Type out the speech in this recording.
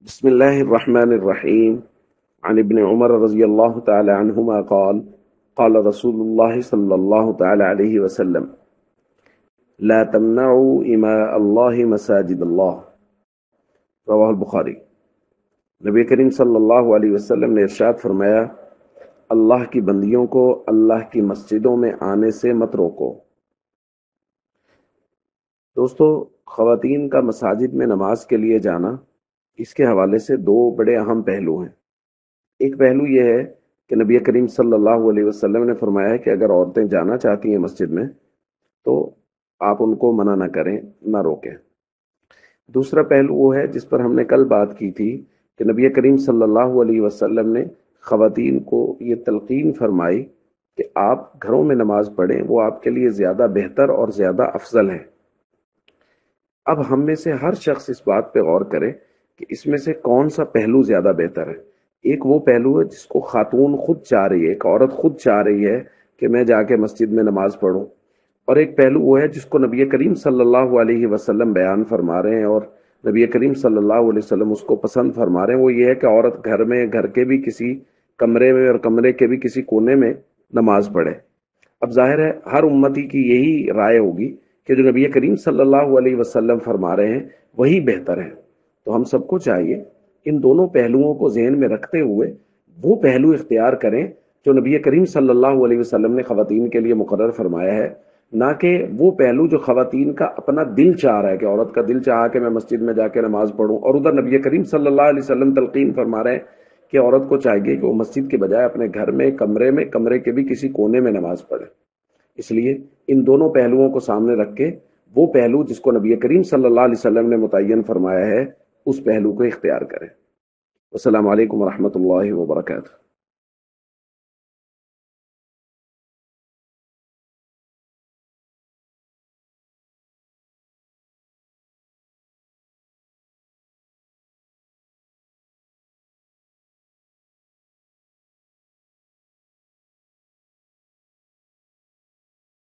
بسم الله الرحمن الرحيم. عن ابن عمر رضي الله تعالى عنهما قال قال رسول الله صلى الله تعالى عليه وسلم لا تمنعوا إماء الله مساجد الله رواہ البخاری۔ نبی کریم صلی اللہ علیہ وسلم نے ارشاد فرمایا، اللہ کی بندیوں کو اللہ کی مسجدوں میں آنے سے مت روکو۔ دوستو، خواتین کا مساجد میں نماز کے لیے جانا، اس کے حوالے سے دو بڑے اہم پہلو ہیں۔ ایک پہلو یہ ہے کہ نبی کریم صلی اللہ علیہ وسلم نے فرمایا ہے کہ اگر عورتیں جانا چاہتی ہیں مسجد میں تو آپ ان کو منع نہ کریں، نہ روکیں۔ دوسرا پہلو وہ ہے جس پر ہم نے کل بات کی تھی کہ نبی کریم صلی اللہ علیہ وسلم نے خواتین کو یہ تلقین فرمائی کہ آپ گھروں میں نماز پڑھیں، وہ آپ کے لیے زیادہ بہتر اور زیادہ افضل ہے۔ اب ہم میں سے ہر شخص اس بات پہ غور کرے کہ اس میں سے کون سا پہلو زیادہ بہتر ہے۔ ایک وہ پہلو ہے جس کو خاتون خود چاہ رہی ہے، ایک عورت خود چاہ رہی ہے کہ میں جا کے مسجد میں نماز پڑھوں، اور ایک پہلو وہ ہے جس کو نبی کریم صلی اللہ علیہ وسلم بیان فرما رہے ہیں اور نبی کریم صلی اللہ علیہ وسلم اس کو پسند فرما رہے ہیں۔ وہ یہ ہے کہ عورت گھر میں، گھر کے بھی کسی کمرے میں اور کمرے کے بھی کسی کونے میں نماز پڑھے۔ اب ظاہر ہے ہر امتی کی یہی رائے ہوگی کہ جو نبی کریم صلی اللہ علیہ وسلم فرما رہے ہیں وہی بہتر ہے۔ تو ہم سب کو چاہیے ان دونوں پہلوؤں کو ذہن میں رکھتے ہوئے وہ پہلو اختیار کریں جو نبی کریم صلی اللہ علیہ وسلم نے خواتین کے لیے مقرر فرمایا ہے، نہ کہ وہ پہلو جو خواتین کا اپنا دل چاہ رہا ہے، کہ عورت کا دل چاہا کہ میں مسجد میں جا کے نماز پڑھوں، اور ادھر نبی کریم صلی اللہ علیہ وسلم تلقین فرما رہے ہیں کہ عورت کو چاہیے کہ وہ مسجد کے بجائے اپنے گھر میں، کمرے کے بھی کسی کونے میں نماز پڑھے۔ اس لیے ان دونوں پہلوؤں کو سامنے رکھ کے وہ پہلو جس کو نبی کریم صلی اللہ علیہ وسلم نے متعین فرمایا ہے اس پہلو کو اختیار کریں۔ السلام علیکم ورحمۃ اللہ وبرکاتہ۔